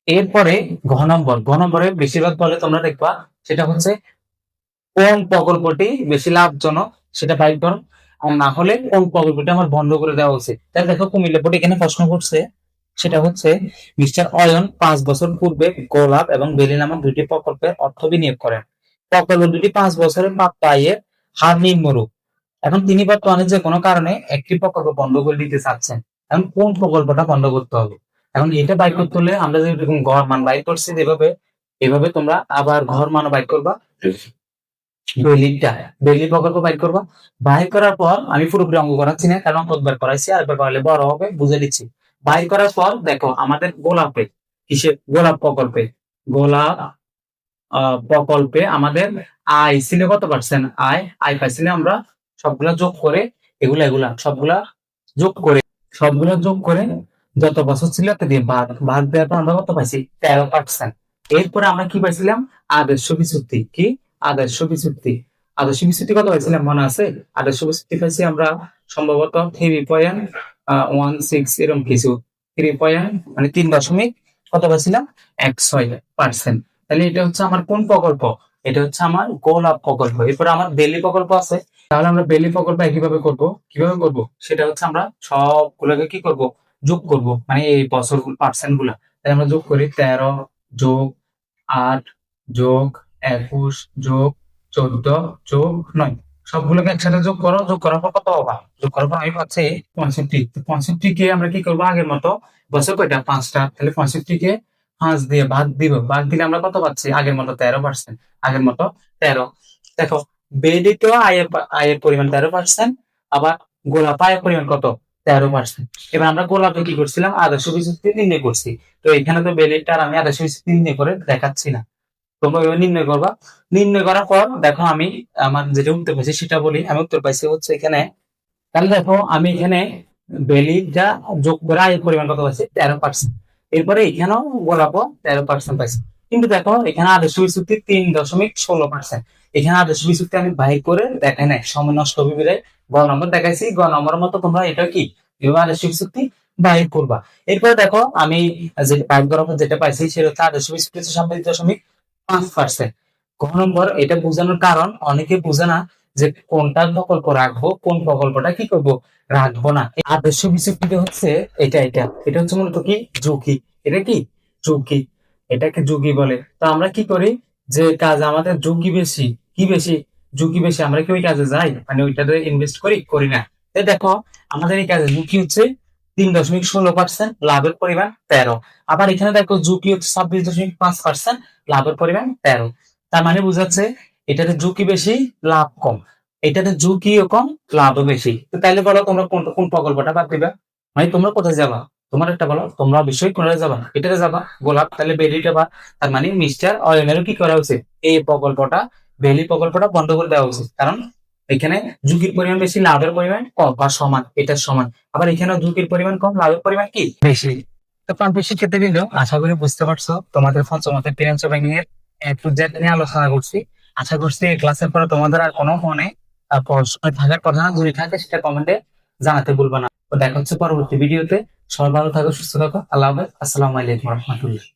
এরপরে ঘ নম্বরে বেশিরভাগ বলে তোমরা দেখবা সেটা হচ্ছে কোন প্রকল্পটি বেশি লাভজনক সেটা বাইর করো, আর না হলে কোন প্রকল্পটি আমার বন্ধ করে দেওয়া উচিত। তাহলে দেখো কুমিল্লা বোর্ড এখানে প্রশ্ন করছে, সেটা হচ্ছে মিস্টার অয়ন 5 বছর পূর্বে গোলাপ এবং বেলি নামক দুটি প্রকল্পের অর্থ বিনিয়োগ করেন। প্রকল্প দুটি 5 বছরের প্রাপ্ত আয়ের হার নিম্নরূপ। এখন তিনি বর্তমানে যে কোনো কারণে একটি প্রকল্প বন্ধ করে দিতে চাচ্ছেন। এখন কোন প্রকল্পটা বন্ধ করতে হবে? এখন এটা বাইর করতে হলে আমরা যেরকম ঘর মান বাইর করছি যেভাবে, এভাবে তোমরা আবার ঘর মান বাইর করবা, বেলি প্রকল্প বাইর করবা। বাইর করার পর আমি পুরোপুরি অঙ্ক করাচ্ছি না, কারণ প্রথমবার করাইছি, আরেকবার করালে বড় হবে, বুঝে দিচ্ছি। বাইর করার পর দেখো আমাদের গোলাপে, কিসে গোলাপ প্রকল্পে, গোলাপ প্রকল্পে আমাদের আয় ছিল কত পার্সেন্ট, আয় পাইছিলে আমরা সবগুলা যোগ করে, এগুলা সবগুলা যোগ করে যত বছর ছিল তা দিয়ে ভাগ দেওয়ার পর আমরা কত পাইছি, 13%। এরপরে আমরা কি পাইছিলাম, আদর্শ বিচ্যুতি। কি আদর্শ বিচ্যুতি কত পাইছিলাম মনে আছে? আদর্শ বিচ্যুতি পাইছি আমরা সম্ভবত 3.16 এরকম কিছু, 3 কত পাইছিলাম, 16%। তাহলে এটা হচ্ছে আমার কোন প্রকল্প? এটা হচ্ছে আমার গোলাপ প্রকল্প। এরপরে আমার বেলি প্রকল্প আছে। তাহলে আমরা বেলি প্রকল্প কিভাবে করব সেটা হচ্ছে আমরা সবগুলোকে কি করব, যোগ করব, মানে এই বছর পার্সেন্ট গুলা। তাই আমরা যোগ করি 13 যোগ 8 যোগ 21 যোগ 14 যোগ 9, সবগুলোকে একসাথে যোগ করো। যোগ করার পর কত পাবা? যোগ করার পর আমি পাচ্ছি 65। 65 কে আমরা কি করবো, আগের মতো বছর কয়টা, 5টা, তাহলে 65 কে 5 দিয়ে ভাগ দিলে আমরা কত পাচ্ছি, আগের মতো 13%। আগের মতো 13। দেখো বেলিত আয়ের পরিমাণ 13%, আবার গোলাপ আয়ের পরিমাণ কত, 13%। এবার আমরা গোলাপে কি করছিলাম, আদর্শ বিচ্যুতি নির্ণয় করছি। তো এখানে তো বেলিটা আমি আদর্শ বিচ্যুতি নির্ণয় করে দেখাচ্ছি না, তোমরা ওইভাবে নির্ণয় করবা। নির্ণয় করার পর দেখো আমি আমার যেটা উত্তর পাইছি সেটা বলি। আমি উত্তর পাইছি হচ্ছে এখানে, তাহলে দেখো আমি এখানে বেলিটা যোগ করে আয়ের পরিমাণ কত পাইছি, 13%। এরপরে এখানেও গোলাপও 13% পাইছি। কিন্তু দেখো এখানে আদর্শ বিচ্যুতি 3.16%। এখানে আদর্শ বিচ্যুতি আমি বাহির করে দেখাই নাই, সময় নষ্ট হবে বিধায় গ নম্বর দেখাইছি। গ নম্বরের মতো তোমরা এটা কি এভাবে আদর্শ বিচ্যুতি বাহির করবা। এরপরে দেখো আমি যে বাইর করার পর যেটা পাইছি সেটা হচ্ছে আদর্শ বিচ্যুতি 26.5%। গ নম্বর এটা বোঝানোর কারণ অনেকে বোঝে না যে কোনটা প্রকল্প রাখবো, কোন প্রকল্পটা কি করব রাখবো না। এই আদর্শ বিচ্যুতি হচ্ছে এটা হচ্ছে মূলত কি ঝুঁকি। এটা কি ঝুঁকি, এটাকে ঝুঁকি বলে। তো আমরা কি করি, যে কাজ আমাদের ঝুঁকি বেশি, ঝুঁকি বেশি, আমরা কি ওই কাজে যাই, মানে ওইটাতে ইনভেস্ট করি না। তো দেখো আমাদের এই কাজে ঝুঁকি হচ্ছে 3.16%, লাভের পরিমাণ 13। আবার এখানে দেখো ঝুঁকি হচ্ছে 26.5%, লাভের পরিমাণ 13। তার মানে বোঝাচ্ছে এটাতে ঝুঁকি বেশি, লাভ কম। এটাতে ঝুঁকিও কম, লাভও বেশি। তো তাইলে বলো তোমরা কোন প্রকল্পটা বাদ দিবা? মানে তোমরা কোথায় যাবা? তোমার একটা বলো, তোমরা অবশ্যই কোথায় যাবা, এটাতে যাবা গোলাপ, তাহলে বেলিটা বা, তার মানে মিস্টার অয়নেরও কি করা উচিত, এই প্রকল্পটা, বেলি প্রকল্পটা বন্ধ করে দেওয়া উচিত। কারণ এখানে ঝুঁকির পরিমাণ বেশি, লাভের পরিমাণ কম বা সমান, এটা সমান। আবার এখানে ঝুঁকির পরিমাণ কম, লাভের পরিমাণ কি বেশি। তো প্রাণপ্রিয় শিক্ষার্থীবৃন্দ, আশা করি বুঝতে পারছো। তোমাদের পঞ্চমতে ফিনান্সিয়াল ব্যাংকিং এর A to Z নিয়ে আলোচনা করছি। আশা করছি এই ক্লাসের পরে তোমাদের আর কোনো মনে প্রশ্ন থাকার কথা না, যদি থাকে সেটা কমেন্টে জানাতে ভুলবা না। তো দেখা হচ্ছে পরবর্তী ভিডিওতে। সবাই ভালো থাকো, সুস্থ থাকো। আল্লাহ হাফেজ। আসসালামু আলাইকুম রহমতুল্লাহ।